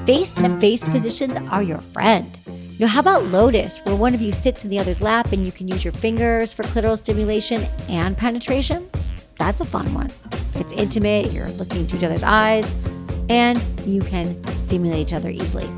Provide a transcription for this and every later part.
Face-to-face positions are your friend. How about Lotus, where one of you sits in the other's lap and you can use your fingers for clitoral stimulation and penetration? That's a fun one. It's intimate, you're looking into each other's eyes, and you can stimulate each other easily.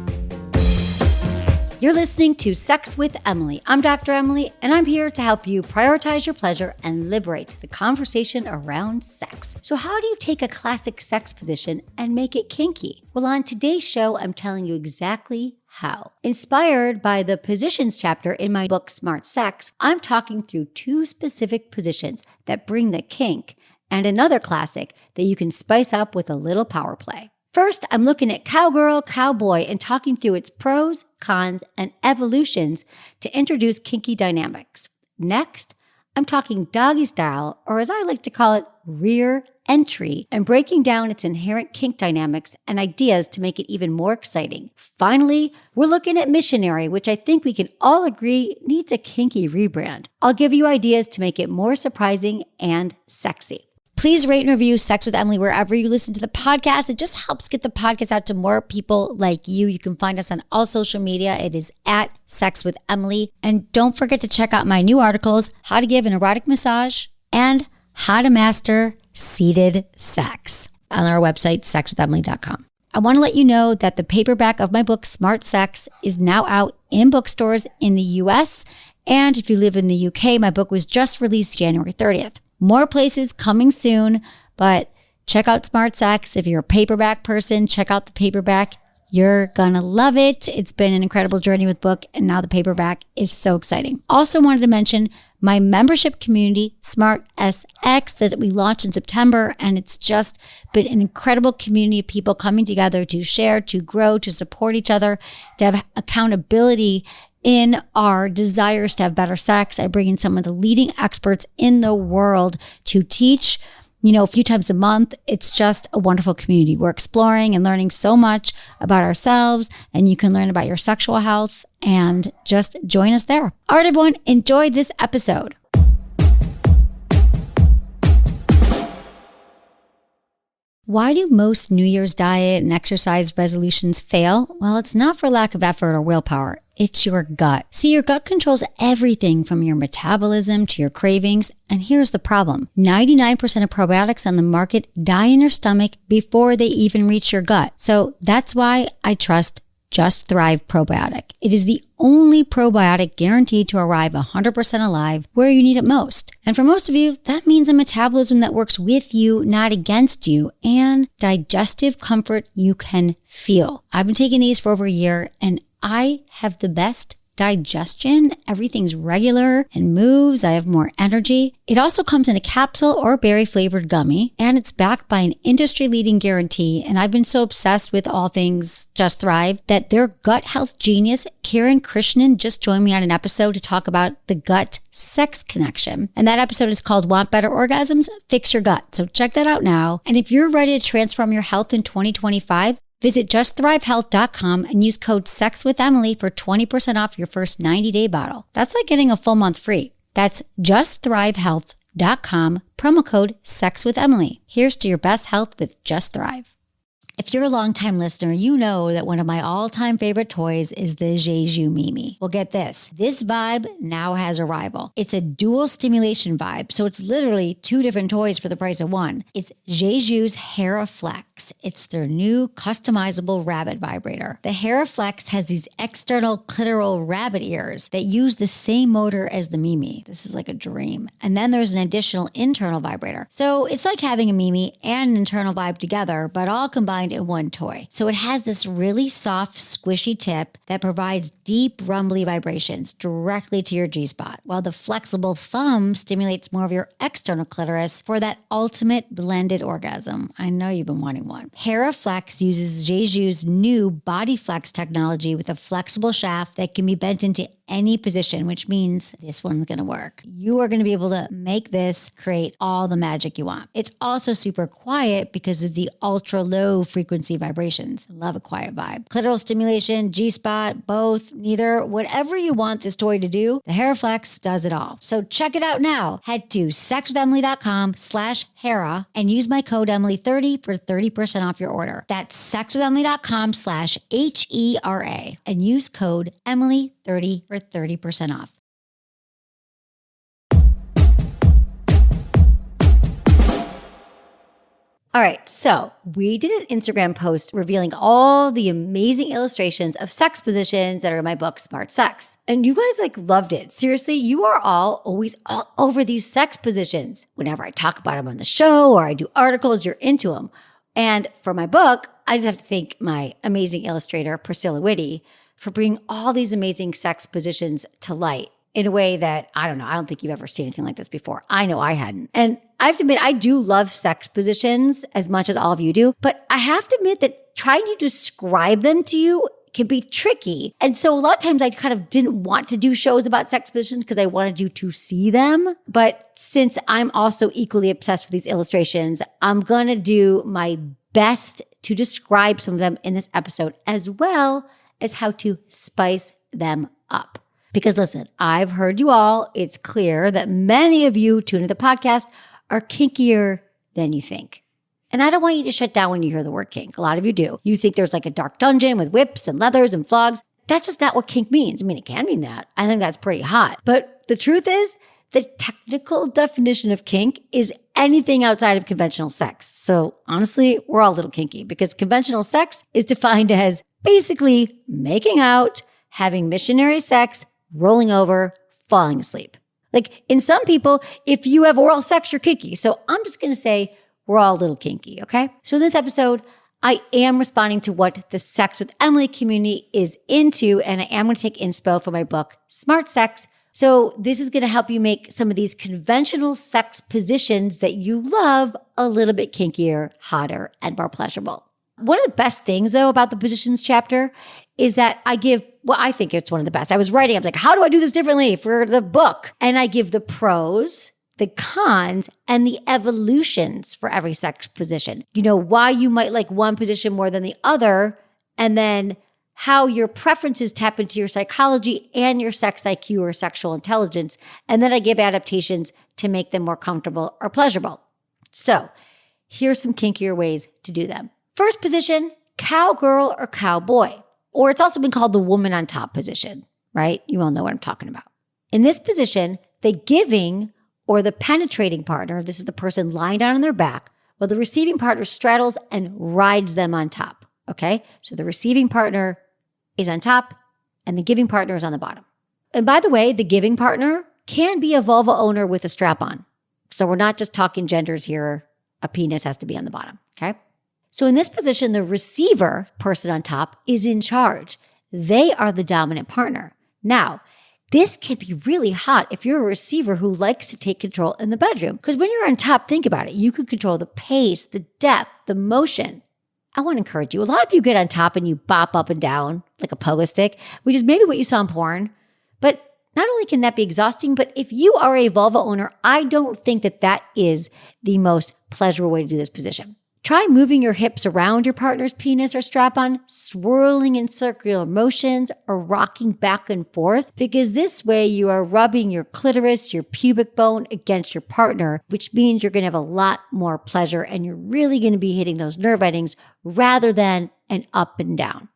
You're listening to Sex with Emily. I'm Dr. Emily, and I'm here to help you prioritize your pleasure and liberate the conversation around sex. So how do you take a classic sex position and make it kinky? Well, on today's show, I'm telling you exactly how. Inspired by the positions chapter in my book, Smart Sex, I'm talking through two specific positions that bring the kink and another classic that you can spice up with a little power play. First, I'm looking at Cowgirl, Cowboy, and talking through its pros, cons, and evolutions to introduce kinky dynamics. Next, I'm talking Doggy Style, or as I like to call it, rear entry, and breaking down its inherent kink dynamics and ideas to make it even more exciting. Finally, we're looking at Missionary, which I think we can all agree needs a kinky rebrand. I'll give you ideas to make it more surprising and sexy. Please rate and review Sex with Emily wherever you listen to the podcast. It just helps get the podcast out to more people like you. You can find us on all social media. It is at Sex with Emily. And don't forget to check out my new articles, How to Give an Erotic Massage and How to Master Seated Sex on our website, sexwithemily.com. I want to let you know that the paperback of my book, Smart Sex, is now out in bookstores in the US. And if you live in the UK, my book was just released January 30th. More places coming soon, but check out Smart Sex. If you're a paperback person, check out the paperback. You're gonna love it. It's been an incredible journey with book, and now the paperback is so exciting. Also wanted to mention my membership community, Smart SX, that we launched in September, and it's just been an incredible community of people coming together to share, to grow, to support each other, to have accountability in our desires to have better sex. I bring in some of the leading experts in the world to teach, a few times a month. It's just a wonderful community. We're exploring and learning so much about ourselves, and you can learn about your sexual health and just join us there. All right, everyone, enjoy this episode. Why do most New Year's diet and exercise resolutions fail? Well, it's not for lack of effort or willpower. It's your gut. See, your gut controls everything from your metabolism to your cravings. And here's the problem. 99% of probiotics on the market die in your stomach before they even reach your gut. So that's why I trust Just Thrive Probiotic. It is the only probiotic guaranteed to arrive 100% alive where you need it most. And for most of you, that means a metabolism that works with you, not against you, and digestive comfort you can feel. I've been taking these for over a year, and I have the best digestion. Everything's regular and moves. I have more energy. It also comes in a capsule or berry flavored gummy, and it's backed by an industry leading guarantee. And I've been so obsessed with all things Just Thrive that their gut health genius, Karen Krishnan, just joined me on an episode to talk about the gut sex connection. And that episode is called Want Better Orgasms? Fix Your Gut. So check that out now. And if you're ready to transform your health in 2025, visit justthrivehealth.com and use code SEXWITHEMILY for 20% off your first 90-day bottle. That's like getting a full month free. That's justthrivehealth.com, promo code SEXWITHEMILY. Here's to your best health with Just Thrive. If you're a longtime listener, you know that one of my all-time favorite toys is the Jeju Mimi. Well, get this. This vibe now has a rival. It's a dual stimulation vibe, so it's literally two different toys for the price of one. It's Jeju's HeraFlex. It's their new customizable rabbit vibrator. The HeraFlex has these external clitoral rabbit ears that use the same motor as the Mimi. This is like a dream. And then there's an additional internal vibrator. So it's like having a Mimi and an internal vibe together, but all combined in one toy. So it has this really soft, squishy tip that provides deep, rumbly vibrations directly to your G-spot, while the flexible thumb stimulates more of your external clitoris for that ultimate blended orgasm. I know you've been wanting one. HeraFlex uses Jeju's new BodyFlex technology with a flexible shaft that can be bent into any position, which means this one's going to work. You are going to be able to make this create all the magic you want. It's also super quiet because of the ultra low frequency vibrations. Love a quiet vibe. Clitoral stimulation, G-spot, both, neither, whatever you want this toy to do, the HeraFlex does it all. So check it out now. Head to sexwithemily.com/Hera and use my code Emily30 for 30% off your order. That's sexwithemily.com/HERA and use code Emily30 for 30% off. All right, so we did an Instagram post revealing all the amazing illustrations of sex positions that are in my book, Smart Sex. And you guys loved it. Seriously, you are always all over these sex positions. Whenever I talk about them on the show or I do articles, you're into them. And for my book, I just have to thank my amazing illustrator, Priscilla Whitty, for bringing all these amazing sex positions to light in a way that, I don't think you've ever seen anything like this before. I know I hadn't. And I have to admit, I do love sex positions as much as all of you do, but I have to admit that trying to describe them to you can be tricky. And so a lot of times I kind of didn't want to do shows about sex positions because I wanted you to see them. But since I'm also equally obsessed with these illustrations, I'm going to do my best to describe some of them in this episode, as well as how to spice them up. Because listen, I've heard you all. It's clear that many of you tune into the podcast are kinkier than you think. And I don't want you to shut down when you hear the word kink. A lot of you do. You think there's like a dark dungeon with whips and leathers and flogs. That's just not what kink means. I mean, it can mean that. I think that's pretty hot. But the truth is, the technical definition of kink is anything outside of conventional sex. So honestly, we're all a little kinky because conventional sex is defined as basically making out, having missionary sex, rolling over, falling asleep. Like in some people, if you have oral sex, you're kinky. So I'm just going to say we're all a little kinky, okay? So in this episode, I am responding to what the Sex with Emily community is into, and I am going to take inspo from my book, Smart Sex. So this is going to help you make some of these conventional sex positions that you love a little bit kinkier, hotter, and more pleasurable. One of the best things, though, about the positions chapter is that I think it's one of the best. I was like, how do I do this differently for the book? And I give the pros, the cons, and the evolutions for every sex position. You know, why you might like one position more than the other, and then how your preferences tap into your psychology and your sex IQ or sexual intelligence. And then I give adaptations to make them more comfortable or pleasurable. So here's some kinkier ways to do them. First position, cowgirl or cowboy, or it's also been called the woman on top position, right? You all know what I'm talking about. In this position, the giving or the penetrating partner, this is the person lying down on their back, while the receiving partner straddles and rides them on top, okay? So the receiving partner is on top and the giving partner is on the bottom. And by the way, the giving partner can be a vulva owner with a strap on. So we're not just talking genders here. A penis has to be on the bottom, okay? So in this position, the receiver person on top is in charge. They are the dominant partner. Now, this can be really hot if you're a receiver who likes to take control in the bedroom. Because when you're on top, think about it. You can control the pace, the depth, the motion. I want to encourage you. A lot of you get on top and you bop up and down like a pogo stick, which is maybe what you saw in porn. But not only can that be exhausting, but if you are a vulva owner, I don't think that is the most pleasurable way to do this position. Try moving your hips around your partner's penis or strap-on, swirling in circular motions, or rocking back and forth, because this way you are rubbing your clitoris, your pubic bone against your partner, which means you're going to have a lot more pleasure and you're really going to be hitting those nerve endings rather than an up and down.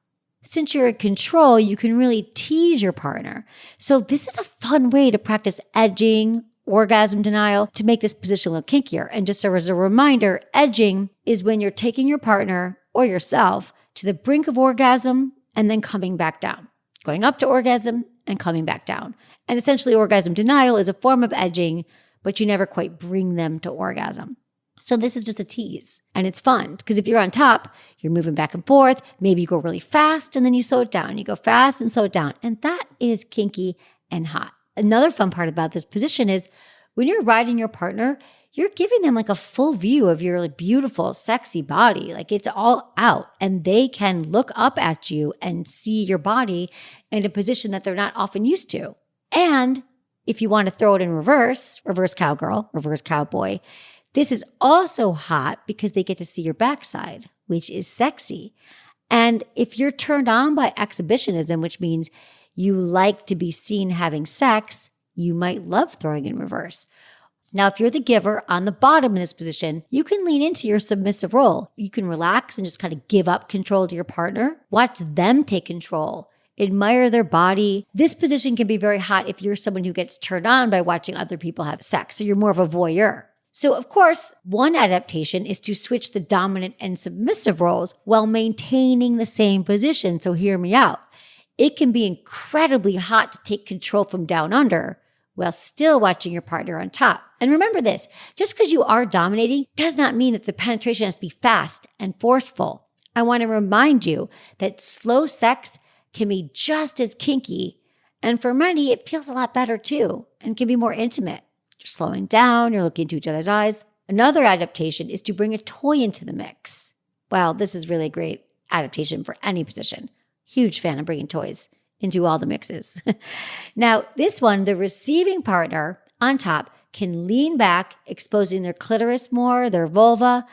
Since you're in control, you can really tease your partner. So this is a fun way to practice edging, orgasm denial, to make this position look kinkier. And just as a reminder, edging is when you're taking your partner or yourself to the brink of orgasm and then coming back down, going up to orgasm and coming back down. And essentially orgasm denial is a form of edging, but you never quite bring them to orgasm. So this is just a tease and it's fun because if you're on top, you're moving back and forth. Maybe you go really fast and then you slow it down. You go fast and slow it down. And that is kinky and hot. Another fun part about this position is when you're riding your partner, you're giving them like a full view of your beautiful, sexy body. Like it's all out and they can look up at you and see your body in a position that they're not often used to. And if you want to throw it in reverse cowgirl, reverse cowboy, this is also hot because they get to see your backside, which is sexy. And if you're turned on by exhibitionism, which means you like to be seen having sex, you might love throwing in reverse. Now, if you're the giver on the bottom in this position, you can lean into your submissive role. You can relax and just kind of give up control to your partner. Watch them take control. Admire their body. This position can be very hot if you're someone who gets turned on by watching other people have sex. So you're more of a voyeur. So of course, one adaptation is to switch the dominant and submissive roles while maintaining the same position. So hear me out. It can be incredibly hot to take control from down under while still watching your partner on top. And remember this, just because you are dominating does not mean that the penetration has to be fast and forceful. I want to remind you that slow sex can be just as kinky. And for many, it feels a lot better too and can be more intimate. You're slowing down, you're looking into each other's eyes. Another adaptation is to bring a toy into the mix. Well, this is really a great adaptation for any position. Huge fan of bringing toys into all the mixes. Now, this one, the receiving partner on top can lean back, exposing their clitoris more, their vulva,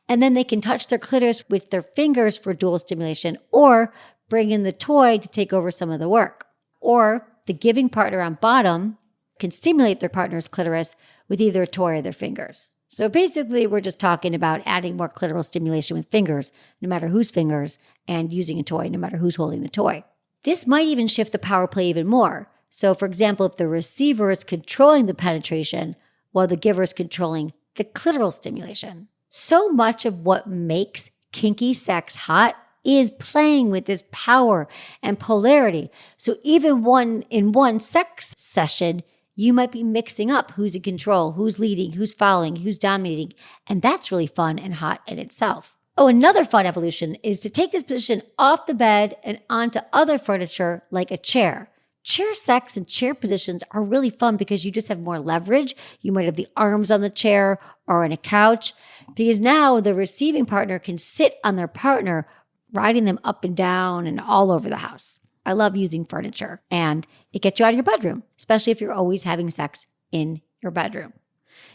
and then they can touch their clitoris with their fingers for dual stimulation or bring in the toy to take over some of the work. Or the giving partner on bottom can stimulate their partner's clitoris with either a toy or their fingers. So basically, we're just talking about adding more clitoral stimulation with fingers, no matter whose fingers, and using a toy, no matter who's holding the toy. This might even shift the power play even more. So for example, if the receiver is controlling the penetration while the giver is controlling the clitoral stimulation. So much of what makes kinky sex hot is playing with this power and polarity. So even in one sex session, you might be mixing up who's in control, who's leading, who's following, who's dominating. And that's really fun and hot in itself. Oh, another fun evolution is to take this position off the bed and onto other furniture like a chair. Chair sex and chair positions are really fun because you just have more leverage. You might have the arms on the chair or on a couch because now the receiving partner can sit on their partner, riding them up and down and all over the house. I love using furniture and it gets you out of your bedroom, especially if you're always having sex in your bedroom.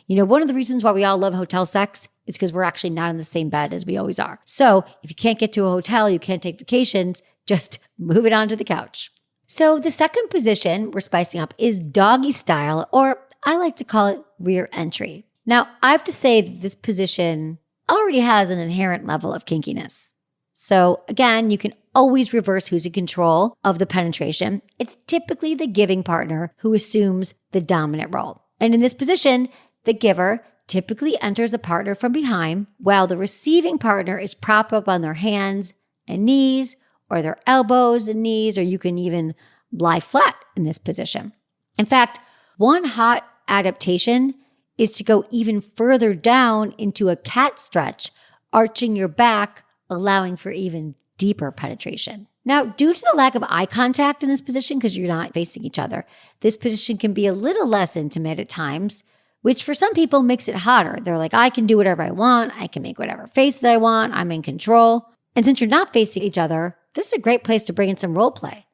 You know, one of the reasons why we all love hotel sex is because we're actually not in the same bed as we always are. So if you can't get to a hotel, you can't take vacations, just move it onto the couch. So the second position we're spicing up is doggy style, or I like to call it rear entry. Now, I have to say that this position already has an inherent level of kinkiness. So again, you can always reverse who's in control of the penetration. It's typically the giving partner who assumes the dominant role. And in this position, the giver typically enters the partner from behind, while the receiving partner is propped up on their hands and knees, or their elbows and knees, or you can even lie flat in this position. In fact, one hot adaptation is to go even further down into a cat stretch, arching your back, allowing for even deeper penetration. Now, due to the lack of eye contact in this position, because you're not facing each other, this position can be a little less intimate at times, which for some people makes it hotter. They're like, I can do whatever I want. I can make whatever faces I want. I'm in control. And since you're not facing each other, this is a great place to bring in some role play.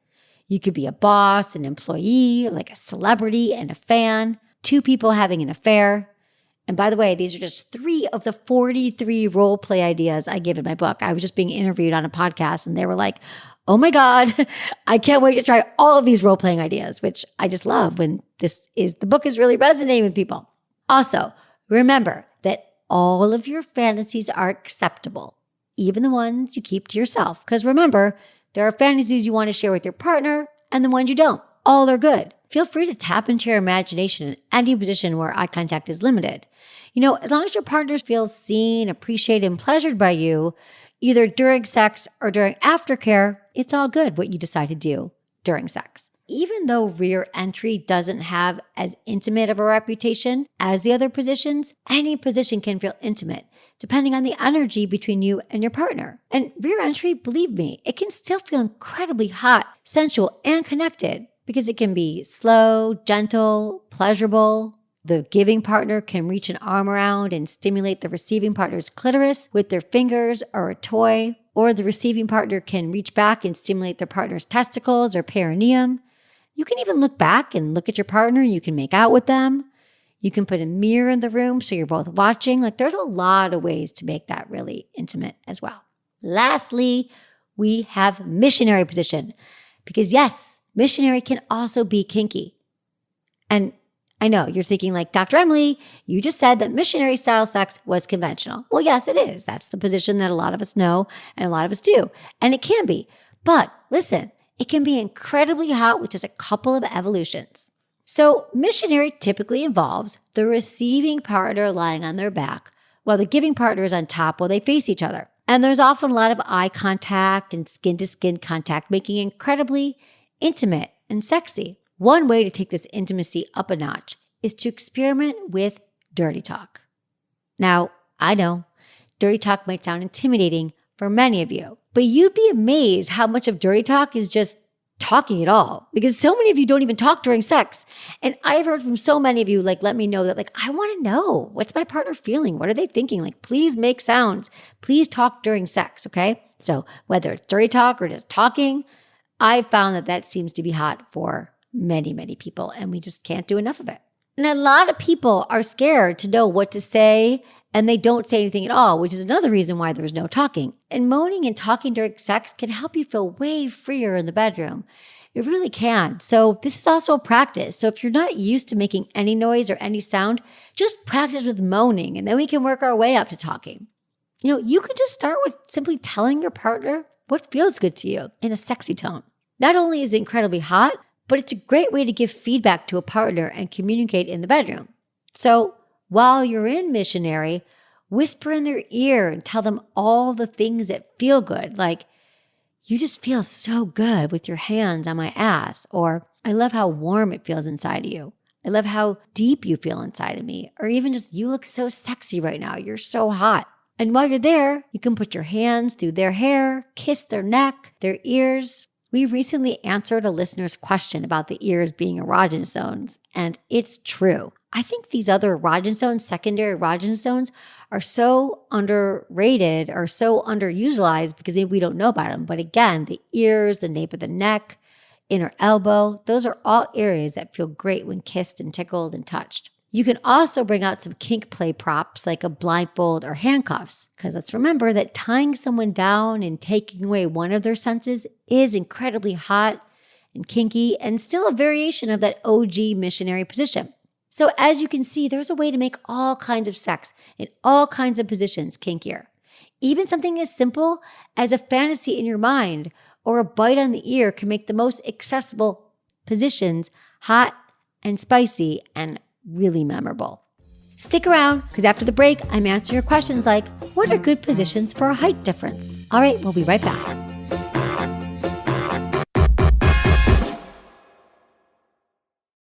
You could be a boss, an employee, like a celebrity and a fan, two people having an affair. And by the way, these are just 3 of the 43 role play ideas I give in my book. I was just being interviewed on a podcast and they were like, oh my God, I can't wait to try all of these role playing ideas, which I just love when the book is really resonating with people. Also, remember that all of your fantasies are acceptable, even the ones you keep to yourself. Because remember, there are fantasies you want to share with your partner and the ones you don't. All are good. Feel free to tap into your imagination in any position where eye contact is limited. You know, as long as your partner feels seen, appreciated, and pleasured by you, either during sex or during aftercare, it's all good what you decide to do during sex. Even though rear entry doesn't have as intimate of a reputation as the other positions, any position can feel intimate, depending on the energy between you and your partner. And rear entry, believe me, it can still feel incredibly hot, sensual, and connected because it can be slow, gentle, pleasurable. The giving partner can reach an arm around and stimulate the receiving partner's clitoris with their fingers or a toy, or the receiving partner can reach back and stimulate their partner's testicles or perineum. You can even look back and look at your partner. You can make out with them. You can put a mirror in the room so you're both watching. Like there's a lot of ways to make that really intimate as well. Lastly, we have missionary position. Because yes, missionary can also be kinky. And I know you're thinking like, Dr. Emily, you just said that missionary style sex was conventional. Well, yes, it is. That's the position that a lot of us know and a lot of us do. And it can be. But listen, it can be incredibly hot with just a couple of evolutions. So missionary typically involves the receiving partner lying on their back while the giving partner is on top while they face each other. And there's often a lot of eye contact and skin-to-skin contact, making it incredibly intimate and sexy. One way to take this intimacy up a notch is to experiment with dirty talk. Now, I know dirty talk might sound intimidating for many of you, but you'd be amazed how much of dirty talk is just talking at all, because so many of you don't even talk during sex. And I've heard from so many of you, like, let me know that, like, I want to know, what's my partner feeling? What are they thinking? Like, please make sounds. Please talk during sex, okay? So whether it's dirty talk or just talking, I've found that that seems to be hot for many, many people, and we just can't do enough of it. And a lot of people are scared to know what to say, and they don't say anything at all, which is another reason why there's no talking. And moaning and talking during sex can help you feel way freer in the bedroom. It really can. So this is also a practice. So if you're not used to making any noise or any sound, just practice with moaning, and then we can work our way up to talking. You can just start with simply telling your partner what feels good to you in a sexy tone. Not only is it incredibly hot, but it's a great way to give feedback to a partner and communicate in the bedroom. So while you're in missionary, whisper in their ear and tell them all the things that feel good. Like, you just feel so good with your hands on my ass. Or, I love how warm it feels inside of you. I love how deep you feel inside of me. Or even just, you look so sexy right now. You're so hot. And while you're there, you can put your hands through their hair, kiss their neck, their ears. We recently answered a listener's question about the ears being erogenous zones, and it's true. I think these other erogenous zones, secondary erogenous zones, are so underrated or so underutilized because we don't know about them. But again, the ears, the nape of the neck, inner elbow, those are all areas that feel great when kissed and tickled and touched. You can also bring out some kink play props like a blindfold or handcuffs, because let's remember that tying someone down and taking away one of their senses is incredibly hot and kinky and still a variation of that OG missionary position. So as you can see, there's a way to make all kinds of sex in all kinds of positions kinkier. Even something as simple as a fantasy in your mind or a bite on the ear can make the most accessible positions hot and spicy and really memorable. Stick around, because after the break, I'm answering your questions like, what are good positions for a height difference? All right, we'll be right back.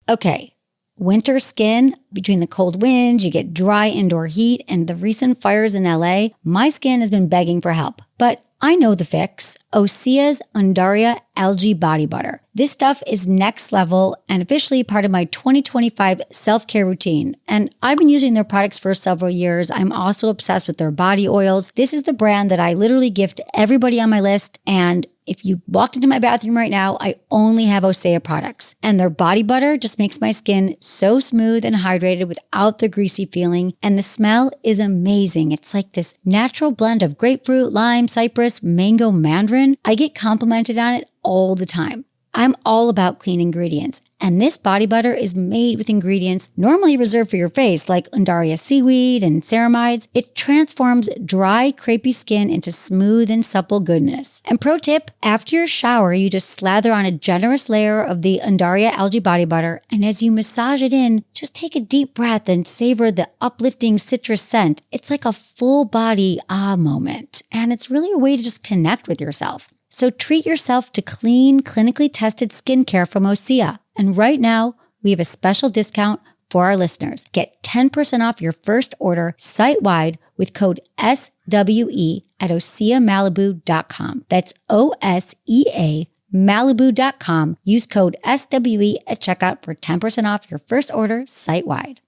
Okay, winter skin, between the cold winds, you get dry indoor heat, and the recent fires in LA, my skin has been begging for help. But I know the fix. Osea's Undaria Algae Body Butter. This stuff is next level and officially part of my 2025 self-care routine. And I've been using their products for several years. I'm also obsessed with their body oils. This is the brand that I literally gift everybody on my list. And if you walked into my bathroom right now, I only have Osea products. And their body butter just makes my skin so smooth and hydrated without the greasy feeling. And the smell is amazing. It's like this natural blend of grapefruit, lime, cypress, mango, mandarin. I get complimented on it all the time. I'm all about clean ingredients, and this body butter is made with ingredients normally reserved for your face, like Undaria seaweed and ceramides. It transforms dry, crepey skin into smooth and supple goodness. And pro tip, after your shower, you just slather on a generous layer of the Undaria algae body butter, and as you massage it in, just take a deep breath and savor the uplifting citrus scent. It's like a full body moment, and it's really a way to just connect with yourself. So treat yourself to clean, clinically tested skincare from Osea. And right now, we have a special discount for our listeners. Get 10% off your first order site-wide with code SWE at OseaMalibu.com. That's OSEA Malibu.com. Use code SWE at checkout for 10% off your first order site-wide.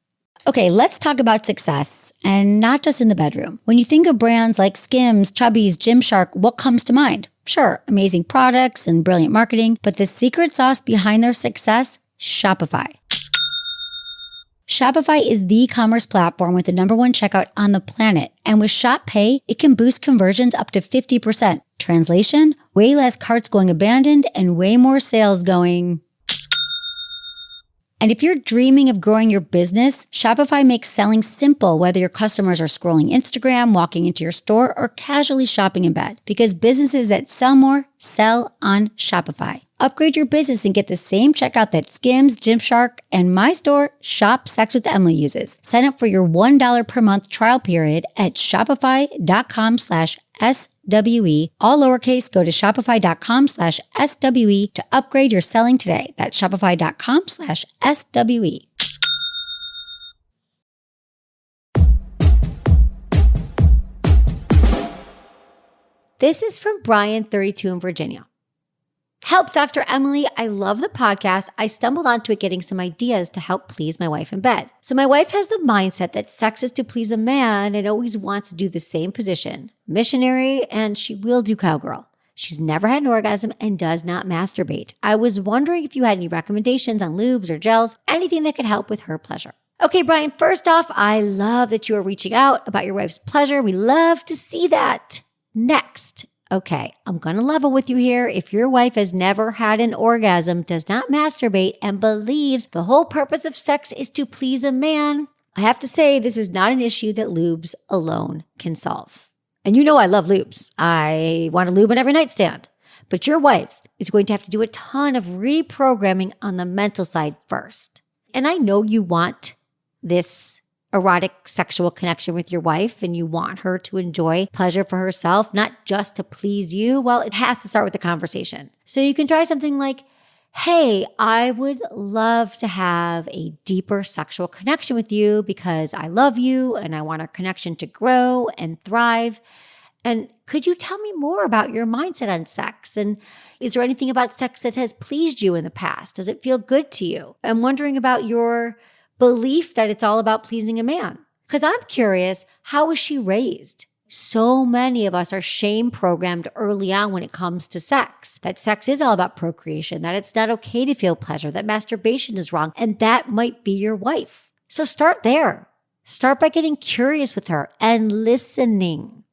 Okay, let's talk about success, and not just in the bedroom. When you think of brands like Skims, Chubbies, Gymshark, what comes to mind? Sure, amazing products and brilliant marketing, but the secret sauce behind their success? Shopify. Shopify is the commerce platform with the #1 checkout on the planet. And with Shop Pay, it can boost conversions up to 50%. Translation, way less carts going abandoned and way more sales going. And if you're dreaming of growing your business, Shopify makes selling simple, whether your customers are scrolling Instagram, walking into your store, or casually shopping in bed. Because businesses that sell more sell on Shopify. Upgrade your business and get the same checkout that Skims, Gymshark, and my store, Shop Sex with Emily, uses. Sign up for your $1 per month trial period at shopify.com/SWE. All lowercase, go to shopify.com/SWE to upgrade your selling today. That's shopify.com/SWE. This is from Brian, 32 in Virginia. Help, Dr. Emily. I love the podcast. I stumbled onto it getting some ideas to help please my wife in bed. So my wife has the mindset that sex is to please a man and always wants to do the same position, missionary, and she will do cowgirl. She's never had an orgasm and does not masturbate. I was wondering if you had any recommendations on lubes or gels, anything that could help with her pleasure. Okay, Brian, first off, I love that you are reaching out about your wife's pleasure. We love to see that. Next. Okay, I'm going to level with you here. If your wife has never had an orgasm, does not masturbate, and believes the whole purpose of sex is to please a man, I have to say this is not an issue that lubes alone can solve. And you know I love lubes. I want a lube on every nightstand. But your wife is going to have to do a ton of reprogramming on the mental side first. And I know you want this erotic sexual connection with your wife and you want her to enjoy pleasure for herself, not just to please you. Well, it has to start with a conversation. So you can try something like, hey, I would love to have a deeper sexual connection with you because I love you and I want our connection to grow and thrive. And could you tell me more about your mindset on sex? And is there anything about sex that has pleased you in the past? Does it feel good to you? I'm wondering about your belief that it's all about pleasing a man. Because I'm curious, how was she raised? So many of us are shame programmed early on when it comes to sex, that sex is all about procreation, that it's not okay to feel pleasure, that masturbation is wrong, and that might be your wife. So start there. Start by getting curious with her and listening.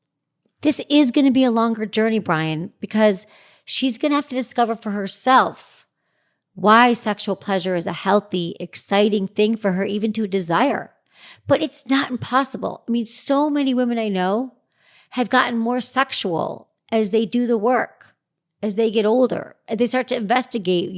This is going to be a longer journey, Brian, because she's going to have to discover for herself why sexual pleasure is a healthy, exciting thing for her even to desire. But it's not impossible. I mean, so many women I know have gotten more sexual as they do the work, as they get older, as they start to investigate,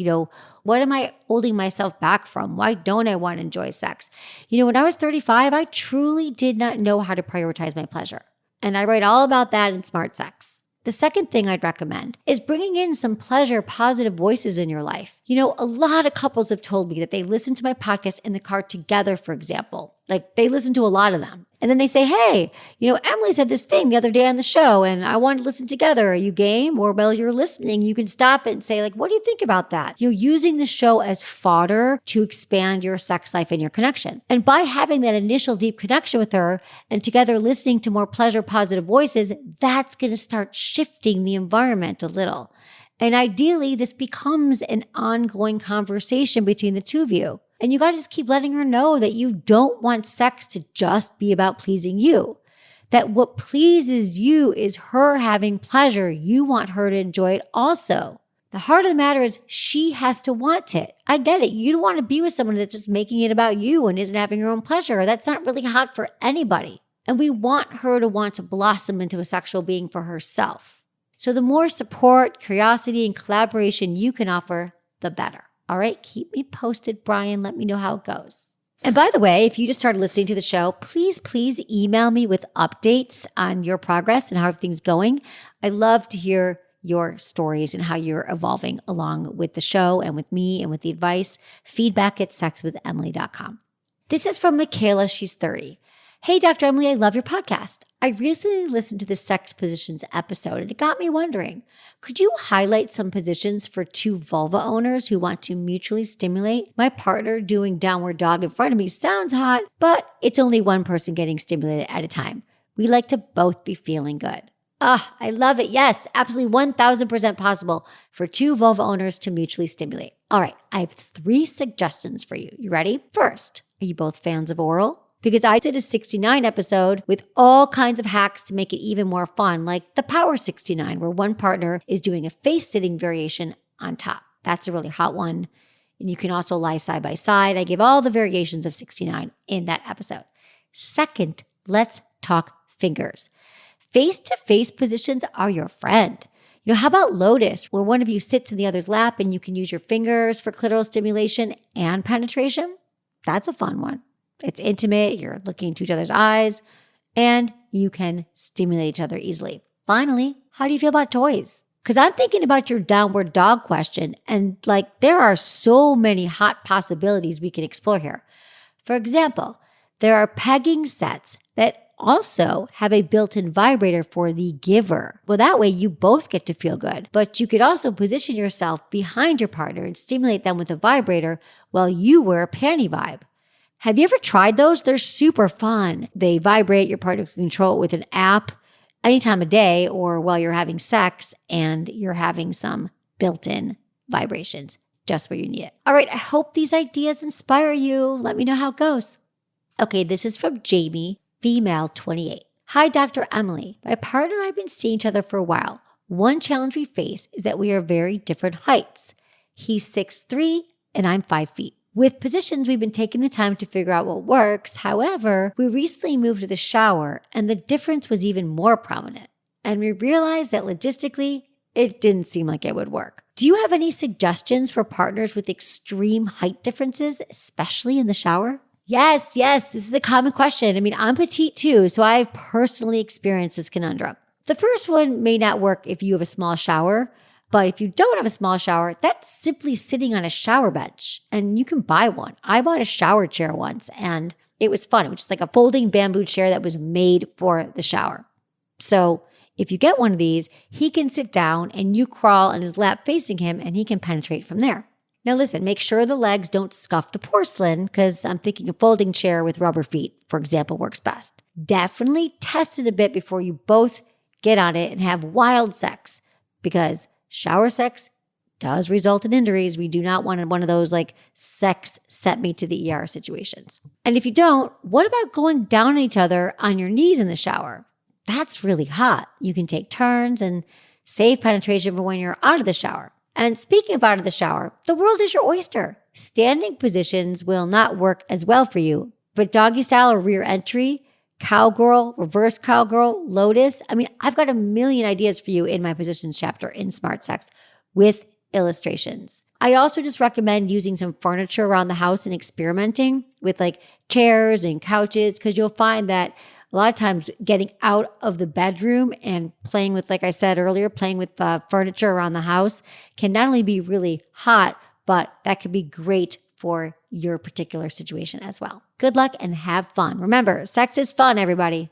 what am I holding myself back from? Why don't I want to enjoy sex? When I was 35, I truly did not know how to prioritize my pleasure. And I write all about that in Smart Sex. The second thing I'd recommend is bringing in some pleasure, positive voices in your life. A lot of couples have told me that they listen to my podcast in the car together, for example. Like they listen to a lot of them. And then they say, hey, Emily said this thing the other day on the show and I wanted to listen together. Are you game? Or while you're listening, you can stop it and say like, what do you think about that? You're using the show as fodder to expand your sex life and your connection. And by having that initial deep connection with her and together listening to more pleasure, positive voices, that's going to start shifting the environment a little. And ideally, this becomes an ongoing conversation between the two of you. And you got to just keep letting her know that you don't want sex to just be about pleasing you. That what pleases you is her having pleasure. You want her to enjoy it also. The heart of the matter is she has to want it. I get it. You don't want to be with someone that's just making it about you and isn't having her own pleasure. That's not really hot for anybody. And we want her to want to blossom into a sexual being for herself. So the more support, curiosity, and collaboration you can offer, the better. All right, keep me posted, Brian. Let me know how it goes. And by the way, if you just started listening to the show, please email me with updates on your progress and how everything's going. I love to hear your stories and how you're evolving along with the show and with me and with the advice. feedback@sexwithemily.com. This is from Michaela. She's 30. Hey, Dr. Emily, I love your podcast. I recently listened to the sex positions episode and it got me wondering, could you highlight some positions for two vulva owners who want to mutually stimulate? My partner doing downward dog in front of me sounds hot, but it's only one person getting stimulated at a time. We like to both be feeling good. I love it. Yes, absolutely 1000% possible for two vulva owners to mutually stimulate. All right, I have 3 suggestions for you. You ready? First, Are you both fans of oral? Because I did a 69 episode with all kinds of hacks to make it even more fun, like the Power 69, where one partner is doing a face sitting variation on top. That's a really hot one. And you can also lie side by side. I give all the variations of 69 in that episode. Second, let's talk fingers. Face-to-face positions are your friend. How about Lotus, where one of you sits in the other's lap and you can use your fingers for clitoral stimulation and penetration? That's a fun one. It's intimate, you're looking into each other's eyes, and you can stimulate each other easily. Finally, how do you feel about toys? Because I'm thinking about your downward dog question, and there are so many hot possibilities we can explore here. For example, there are pegging sets that also have a built-in vibrator for the giver. Well, that way you both get to feel good, but you could also position yourself behind your partner and stimulate them with a vibrator while you wear a panty vibe. Have you ever tried those? They're super fun. They vibrate, your partner can control it with an app any time of day or while you're having sex, and you're having some built-in vibrations just where you need it. All right, I hope these ideas inspire you. Let me know how it goes. Okay, this is from Jamie, female 28. Hi, Dr. Emily. My partner and I have been seeing each other for a while. One challenge we face is that we are very different heights. He's 6'3" and I'm 5 feet. With positions, we've been taking the time to figure out what works. However, we recently moved to the shower and the difference was even more prominent. And we realized that logistically, it didn't seem like it would work. Do you have any suggestions for partners with extreme height differences, especially in the shower? Yes, this is a common question. I'm petite too, so I've personally experienced this conundrum. The first one may not work if you have a small shower, but if you don't have a small shower, that's simply sitting on a shower bench, and you can buy one. I bought a shower chair once, and it was fun. It was just like a folding bamboo chair that was made for the shower. So if you get one of these, he can sit down and you crawl on his lap facing him, and he can penetrate from there. Now listen, make sure the legs don't scuff the porcelain, because I'm thinking a folding chair with rubber feet, for example, works best. Definitely test it a bit before you both get on it and have wild sex, because shower sex does result in injuries. We do not want one of those sex sent me to the ER situations. And if you don't, what about going down on each other on your knees in the shower? That's really hot. You can take turns and save penetration for when you're out of the shower. And speaking of out of the shower, the world is your oyster. Standing positions will not work as well for you, but doggy style or rear entry, cowgirl, reverse cowgirl, lotus. I've got a million ideas for you in my positions chapter in Smart Sex with illustrations. I also just recommend using some furniture around the house and experimenting with chairs and couches, because you'll find that a lot of times getting out of the bedroom and playing with, like I said earlier, playing with furniture around the house can not only be really hot, but that could be great for your particular situation as well. Good luck and have fun. Remember, sex is fun, everybody.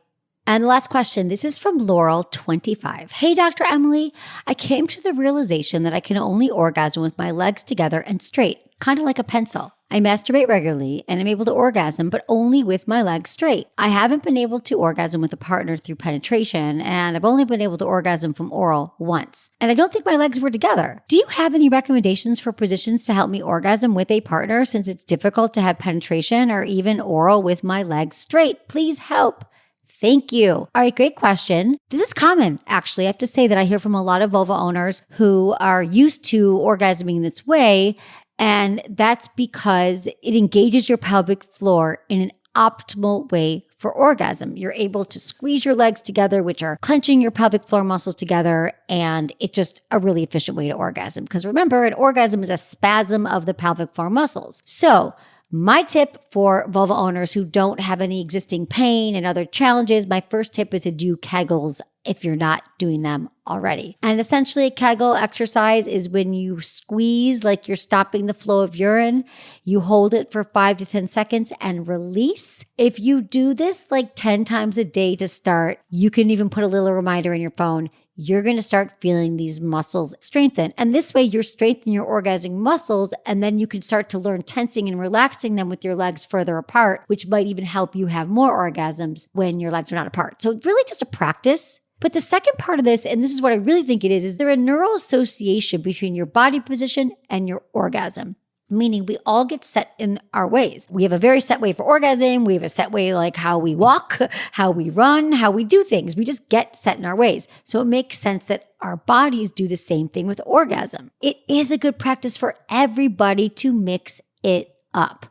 And the last question, this is from Laurel, 25. Hey, Dr. Emily, I came to the realization that I can only orgasm with my legs together and straight, kind of like a pencil. I masturbate regularly and I'm able to orgasm, but only with my legs straight. I haven't been able to orgasm with a partner through penetration, and I've only been able to orgasm from oral once. And I don't think my legs were together. Do you have any recommendations for positions to help me orgasm with a partner, since it's difficult to have penetration or even oral with my legs straight? Please help. Thank you. All right, great question. This is common, actually. I have to say that I hear from a lot of vulva owners who are used to orgasming this way, and that's because it engages your pelvic floor in an optimal way for orgasm. You're able to squeeze your legs together, which are clenching your pelvic floor muscles together, and it's just a really efficient way to orgasm. Because remember, an orgasm is a spasm of the pelvic floor muscles. So my tip for vulva owners who don't have any existing pain and other challenges, my first tip is to do Kegels if you're not doing them already. And essentially, a Kegel exercise is when you squeeze like you're stopping the flow of urine. You hold it for 5 to 10 seconds and release. If you do this 10 times a day to start, you can even put a little reminder in your phone. You're going to start feeling these muscles strengthen. And this way you're strengthening your orgasmic muscles, and then you can start to learn tensing and relaxing them with your legs further apart, which might even help you have more orgasms when your legs are not apart. So it's really just a practice. But the second part of this, and this is what I really think it is there a neural association between your body position and your orgasm? meaning we all get set in our ways. We have a very set way for orgasm. We have a set way like how we walk, how we run, how we do things. We just get set in our ways. So it makes sense that our bodies do the same thing with orgasm. It is a good practice for everybody to mix it up.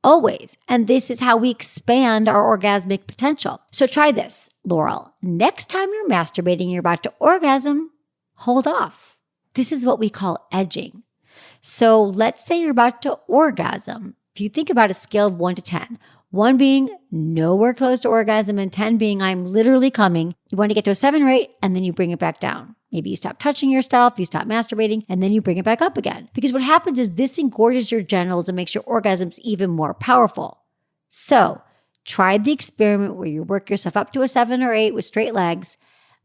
Always. And this is how we expand our orgasmic potential. So try this, Laurel. Next time you're masturbating, you're about to orgasm, hold off. This is what we call edging. So let's say you're about to orgasm. If you think about a scale of 1 to 10, 1 being nowhere close to orgasm and 10 being I'm literally coming, you want to get to a 7 or 8 and then you bring it back down. Maybe you stop touching yourself, you stop masturbating, and then you bring it back up again. Because what happens is this engorges your genitals and makes your orgasms even more powerful. So try the experiment where you work yourself up to a 7 or 8 with straight legs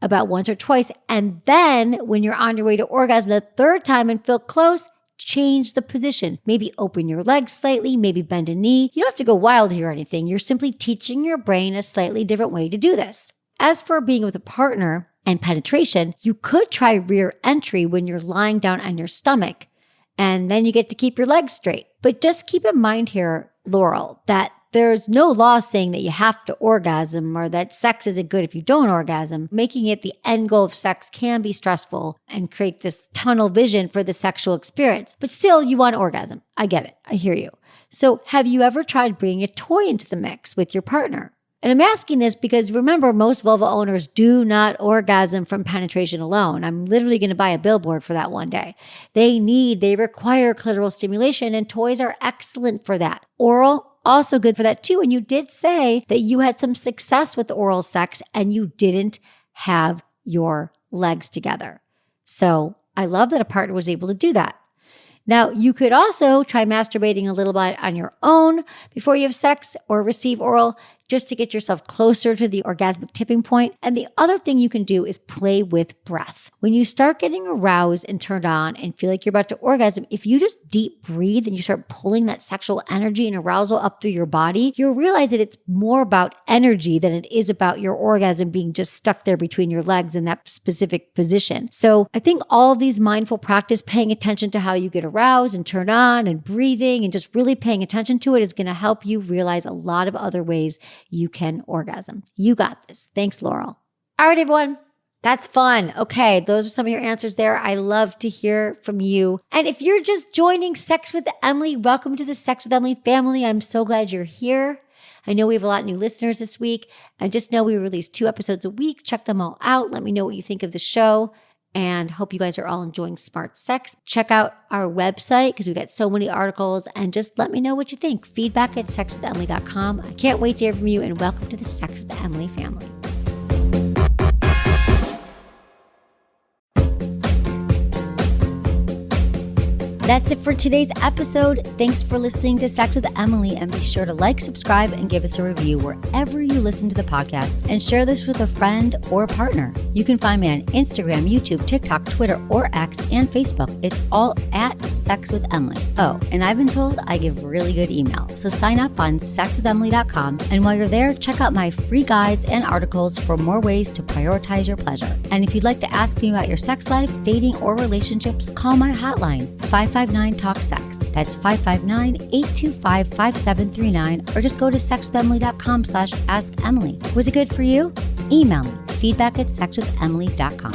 about once or twice. And then when you're on your way to orgasm the third time and feel close, change the position. Maybe open your legs slightly, maybe bend a knee. You don't have to go wild here or anything. You're simply teaching your brain a slightly different way to do this. As for being with a partner and penetration, you could try rear entry when you're lying down on your stomach, and then you get to keep your legs straight. But just keep in mind here, Laurel, that there's no law saying that you have to orgasm or that sex isn't good if you don't orgasm. Making it the end goal of sex can be stressful and create this tunnel vision for the sexual experience. But still, you want orgasm. I get it. I hear you. So have you ever tried bringing a toy into the mix with your partner? And I'm asking this because remember, most vulva owners do not orgasm from penetration alone. I'm literally going to buy a billboard for that one day. They require clitoral stimulation, and toys are excellent for that. Oral, also good for that too. And you did say that you had some success with oral sex and you didn't have your legs together. So I love that a partner was able to do that. Now, you could also try masturbating a little bit on your own before you have sex or receive oral, just to get yourself closer to the orgasmic tipping point. And the other thing you can do is play with breath. When you start getting aroused and turned on and feel like you're about to orgasm, if you just deep breathe and you start pulling that sexual energy and arousal up through your body, you'll realize that it's more about energy than it is about your orgasm being just stuck there between your legs in that specific position. So I think all of these mindful practice, paying attention to how you get aroused and turned on and breathing and just really paying attention to it is going to help you realize a lot of other ways you can orgasm. You got this. Thanks, Laurel. All right, everyone. That's fun. Okay, those are some of your answers there. I love to hear from you. And if you're just joining Sex with Emily, welcome to the Sex with Emily family. I'm so glad you're here. I know we have a lot of new listeners this week. And just know we release 2 episodes a week. Check them all out. Let me know what you think of the show. And hope you guys are all enjoying smart sex. Check out our website because we've got so many articles, and just let me know what you think. Feedback at sexwithemily.com. I can't wait to hear from you, and welcome to the Sex with Emily family. That's it for today's episode. Thanks for listening to Sex with Emily, and be sure to like, subscribe, and give us a review wherever you listen to the podcast, and share this with a friend or partner. You can find me on Instagram, YouTube, TikTok, Twitter, or X, and Facebook. It's all at Sex with Emily. Oh, and I've been told I give really good email, so sign up on sexwithemily.com, and while you're there, check out my free guides and articles for more ways to prioritize your pleasure. And if you'd like to ask me about your sex life, dating, or relationships, call my hotline, 559-TALK-SEX. That's 559-825-5739, or just go to sexwithemily.com/assemily. Was it good for you? Email me, feedback at sexwithemily.com.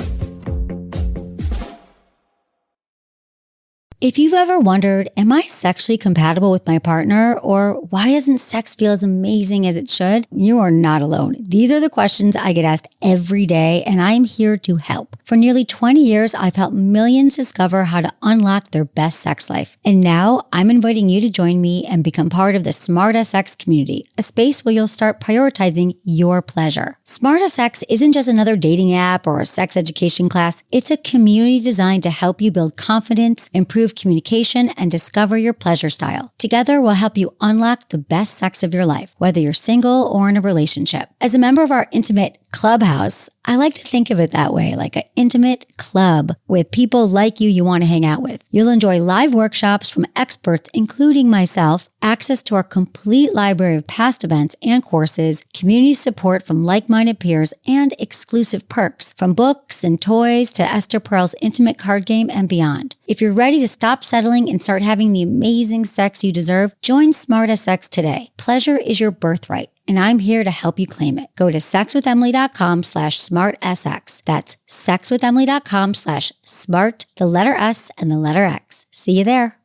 If you've ever wondered, am I sexually compatible with my partner, or why doesn't sex feel as amazing as it should? You are not alone. These are the questions I get asked every day, and I'm here to help. For nearly 20 years, I've helped millions discover how to unlock their best sex life. And now I'm inviting you to join me and become part of the Smart Sex community, a space where you'll start prioritizing your pleasure. Smart Sex isn't just another dating app or a sex education class. It's a community designed to help you build confidence, improve communication, and discover your pleasure style. Together, we'll help you unlock the best sex of your life, whether you're single or in a relationship. As a member of our intimate Clubhouse. I like to think of it that way, like an intimate club with people like you want to hang out with. You'll enjoy live workshops from experts, including myself, access to our complete library of past events and courses, community support from like-minded peers, and exclusive perks from books and toys to Esther Perel's intimate card game and beyond. If you're ready to stop settling and start having the amazing sex you deserve, join Smart SX today. Pleasure is your birthright, and I'm here to help you claim it. Go to sexwithemily.com/smartsx. That's sexwithemily.com/smart, the letter S and the letter X. See you there.